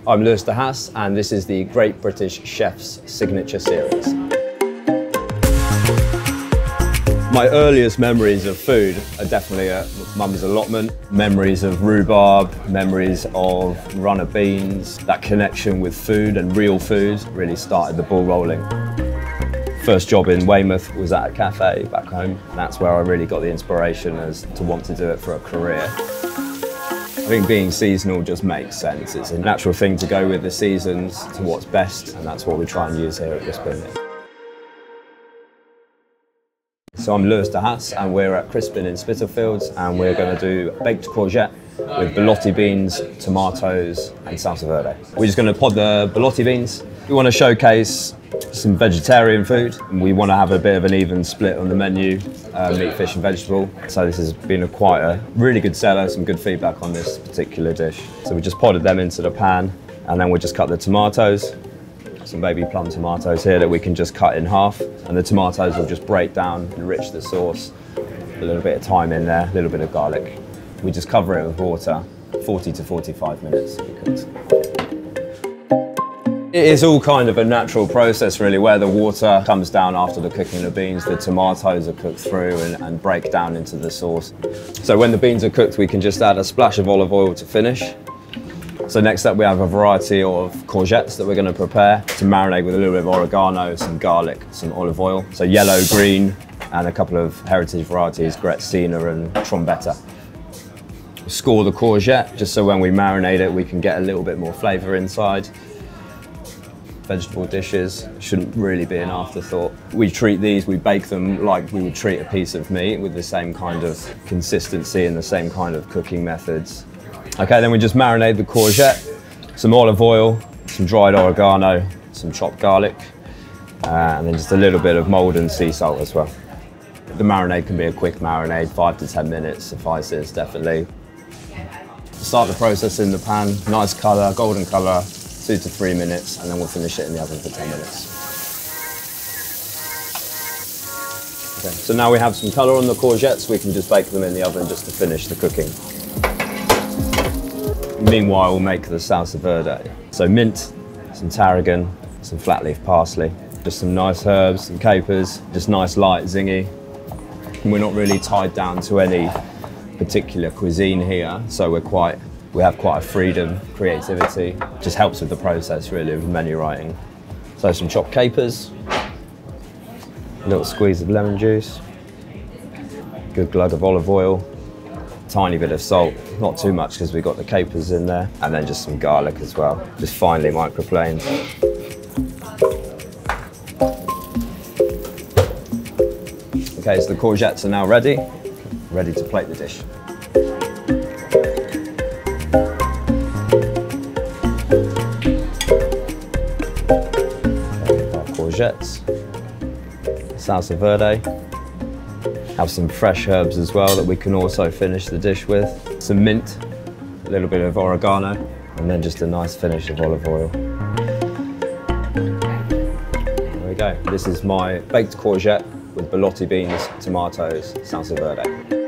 I'm Haas, and this is the Great British Chef's Signature Series. My earliest memories of food are definitely at Mum's allotment. Memories of rhubarb, memories of runner beans. That connection with food and real food really started the ball rolling. First job in Weymouth was at a cafe back home. That's where I really got the inspiration as to want to do it for a career. I think being seasonal just makes sense. It's a natural thing to go with the seasons to what's best, and that's what we try and use here at Crispin. So I'm Haas, and we're at Crispin in Spitalfields, and we're going to do baked courgette with Borlotti beans, tomatoes and Salsa Verde. We're just going to pod the Borlotti beans. We want to showcase some vegetarian food, and we want to have a bit of an even split on the menu, meat, fish and vegetable. So this has been quite a really good seller, some good feedback on this particular dish. So we just podded them into the pan, and then we'll just cut the tomatoes. Some baby plum tomatoes here that we can just cut in half, and the tomatoes will just break down, enrich the sauce. A little bit of thyme in there, a little bit of garlic. We just cover it with water, 40 to 45 minutes to be cooked. It is all kind of a natural process really, where the water comes down after the cooking of the beans, the tomatoes are cooked through and break down into the sauce. So when the beans are cooked, we can just add a splash of olive oil to finish. So next up we have a variety of courgettes that we're going to prepare to marinate with a little bit of oregano, some garlic, some olive oil. So yellow, green and a couple of heritage varieties, Gretzina and Trombetta. Score the courgette just so when we marinate it we can get a little bit more flavour inside. Vegetable dishes shouldn't really be an afterthought. We treat these, we bake them like we would treat a piece of meat with the same kind of consistency and the same kind of cooking methods. Okay, then we just marinate the courgette, some olive oil, some dried oregano, some chopped garlic, and then just a little bit of Maldon sea salt as well. The marinade can be a quick marinade, 5 to 10 minutes suffices definitely. Start the process in the pan, nice colour, golden colour, 2 to 3 minutes, and then we'll finish it in the oven for 10 minutes. Okay, so now we have some colour on the courgettes, we can just bake them in the oven just to finish the cooking. Meanwhile, we'll make the Salsa Verde. So mint, some tarragon, some flat leaf parsley, just some nice herbs, some capers, just nice light zingy. And we're not really tied down to any particular cuisine here, so we have quite a freedom, creativity. Just helps with the process really of menu writing. So some chopped capers, a little squeeze of lemon juice, good glug of olive oil, tiny bit of salt, not too much because we've got the capers in there, and then just some garlic as well, just finely microplaned. Okay, so the courgettes are now ready to plate the dish. Courgettes, Salsa Verde, have some fresh herbs as well that we can also finish the dish with, some mint, a little bit of oregano, and then just a nice finish of olive oil. There we go, this is my baked courgette with Borlotti beans, tomatoes, Salsa Verde.